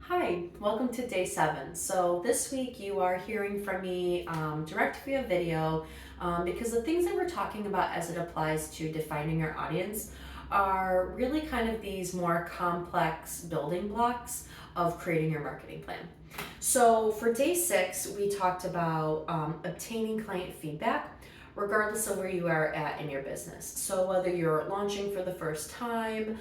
Hi, welcome to day 7. So this week you are hearing from me direct via video because the things that we're talking about as it applies to defining your audience are really kind of these more complex building blocks of creating your marketing plan. So for day 6, we talked about obtaining client feedback regardless of where you are at in your business. So whether you're launching for the first time,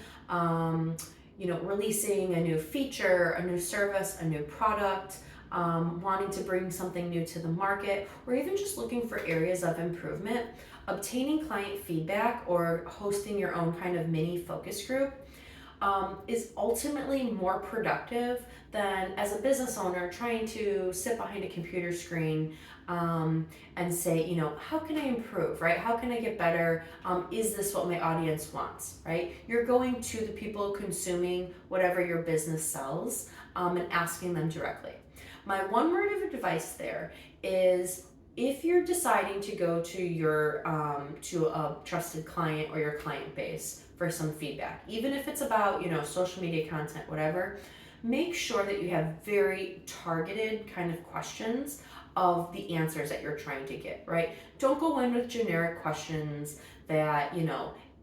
releasing a new feature, a new service, a new product, wanting to bring something new to the market, or even just looking for areas of improvement, obtaining client feedback or hosting your own kind of mini focus group is ultimately more productive than as a business owner trying to sit behind a computer screen and say, how can I improve, right? How can I get better? Is this what my audience wants, right? You're going to the people consuming whatever your business sells and asking them directly. My one word of advice there is if you're deciding to go to your to a trusted client or your client base for some feedback, even if it's about social media content, whatever, make sure that you have very targeted kind of questions of the answers that you're trying to get, right? Don't go in with generic questions that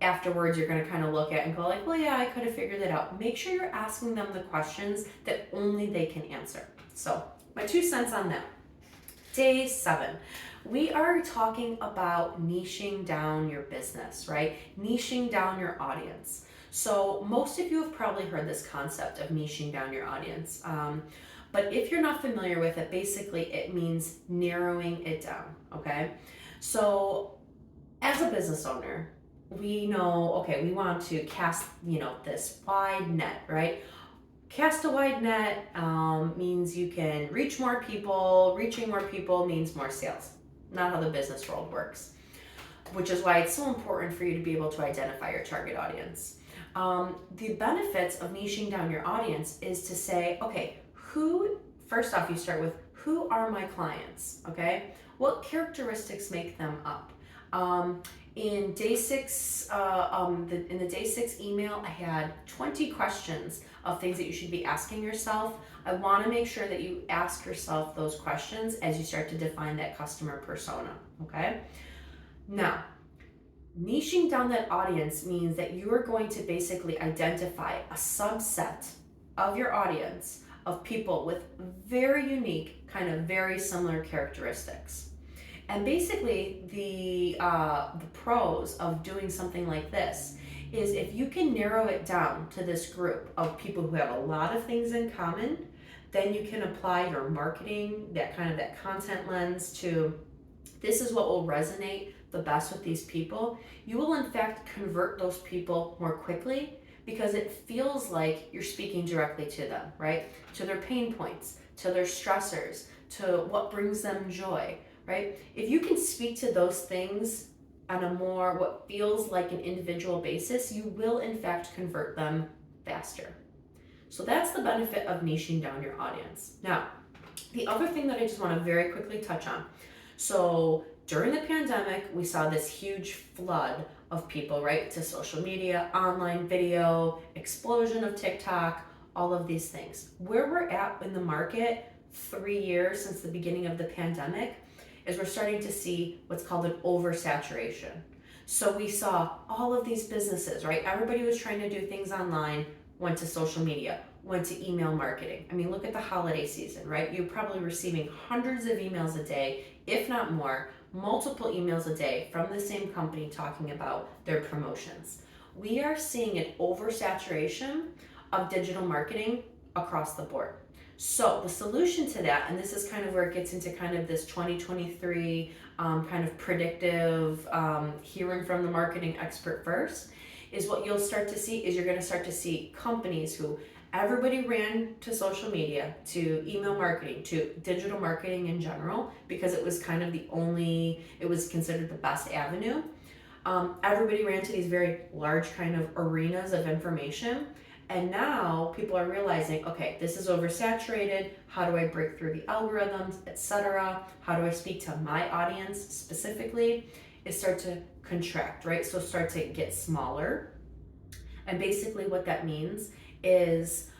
afterwards you're going to kind of look at and go like, well, yeah, I could have figured that out. Make sure you're asking them the questions that only they can answer. So my 2 cents on that. Day 7, we are talking about niching down your business, right? Niching down your audience. So most of you have probably heard this concept of niching down your audience. But if you're not familiar with it, basically it means narrowing it down, okay? So as a business owner, we know, okay, we want to cast, this wide net, right? Cast a wide net means you can reach more people. Reaching more people means more sales. Not how the business world works, which is why it's so important for you to be able to identify your target audience. The benefits of niching down your audience is to say, okay, first off, you start with who are my clients, okay? What characteristics make them up? In day 6, in the day 6 email, I had 20 questions of things that you should be asking yourself. I want to make sure that you ask yourself those questions as you start to define that customer persona, okay? Now, niching down that audience means that you are going to basically identify a subset of your audience of people with very unique, kind of very similar characteristics. And basically, the pros of doing something like this is if you can narrow it down to this group of people who have a lot of things in common, then you can apply your marketing, that content lens to this is what will resonate the best with these people. You will in fact convert those people more quickly because it feels like you're speaking directly to them, right? To their pain points, to their stressors, to what brings them joy, right? If you can speak to those things on a more what feels like an individual basis, you will in fact convert them faster. So that's the benefit of niching down your audience. Now, the other thing that I just want to very quickly touch on. So during the pandemic, we saw this huge flood of people, right, to social media, online video, explosion of TikTok, all of these things. Where we're at in the market 3 years since the beginning of the pandemic is we're starting to see what's called an oversaturation. So we saw all of these businesses, right? Everybody was trying to do things online, went to social media, went to email marketing. I mean, look at the holiday season, right? You're probably receiving hundreds of emails a day, if not more, multiple emails a day from the same company talking about their promotions. We are seeing an oversaturation of digital marketing across the board. So the solution to that, and this is kind of where it gets into kind of this 2023 kind of predictive hearing from the marketing expert first, is what you'll start to see is you're going to start to see companies who everybody ran to social media, to email marketing, to digital marketing in general, because it was kind of it was considered the best avenue. Everybody ran to these very large kind of arenas of information. And now people are realizing, okay, this is oversaturated. How do I break through the algorithms, etc.? How do I speak to my audience specifically? It starts to contract, right? So start to get smaller. And basically what that means is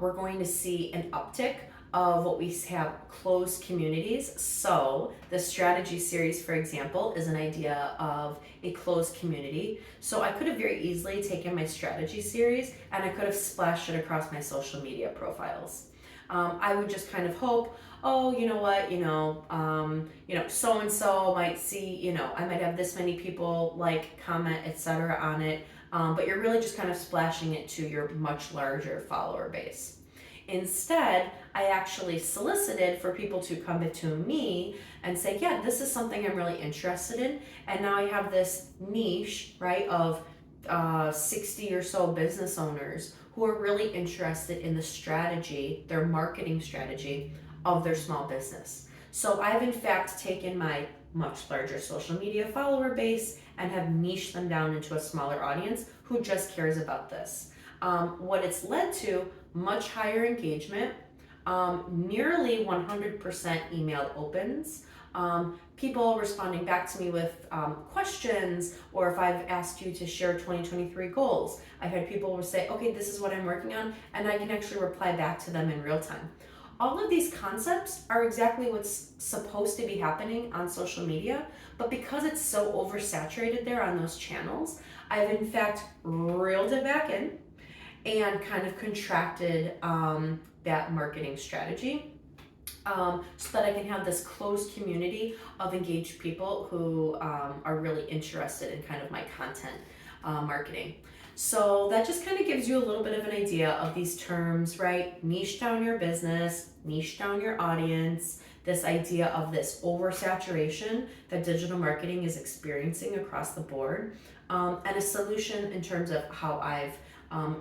we're going to see an uptick of what we have closed communities. So the strategy series, for example, is an idea of a closed community. So I could have very easily taken my strategy series and I could have splashed it across my social media profiles. I would just kind of hope, oh, you know what, so and so might see, I might have this many people like, comment, etc. on it. But you're really just kind of splashing it to your much larger follower base. Instead, I actually solicited for people to come to me and say, yeah, this is something I'm really interested in. And now I have this niche, right, of 60 or so business owners who are really interested in the strategy, their marketing strategy of their small business. So I've in fact taken my much larger social media follower base and have niched them down into a smaller audience who just cares about this. What it's led to, much higher engagement, nearly 100% email opens, people responding back to me with questions, or if I've asked you to share 2023 goals, I've had people say, okay, this is what I'm working on, and I can actually reply back to them in real time. All of these concepts are exactly what's supposed to be happening on social media, but because it's so oversaturated there on those channels, I've in fact reeled it back in and kind of contracted that marketing strategy, so that I can have this closed community of engaged people who are really interested in kind of my content marketing. So that just kind of gives you a little bit of an idea of these terms, right? Niche down your business, niche down your audience, this idea of this oversaturation that digital marketing is experiencing across the board, and a solution in terms of how I've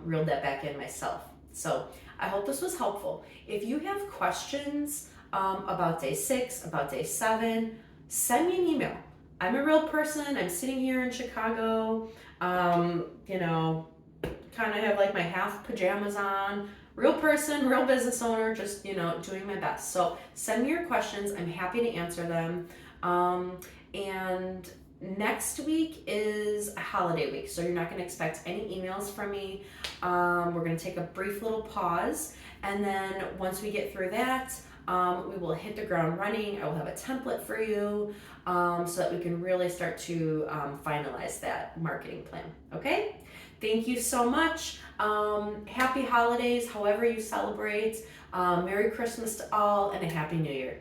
reeled that back in myself. So I hope this was helpful. If you have questions about day 6, about day 7, send me an email. I'm a real person. I'm sitting here in Chicago, kind of have like my half pajamas on. Real person, real business owner, just, doing my best. So send me your questions. I'm happy to answer them. And next week is a holiday week, so you're not going to expect any emails from me. We're going to take a brief little pause, and then once we get through that, we will hit the ground running. I will have a template for you, so that we can really start to finalize that marketing plan. Okay? Thank you so much. Happy holidays, however you celebrate. Merry Christmas to all, and a Happy New Year.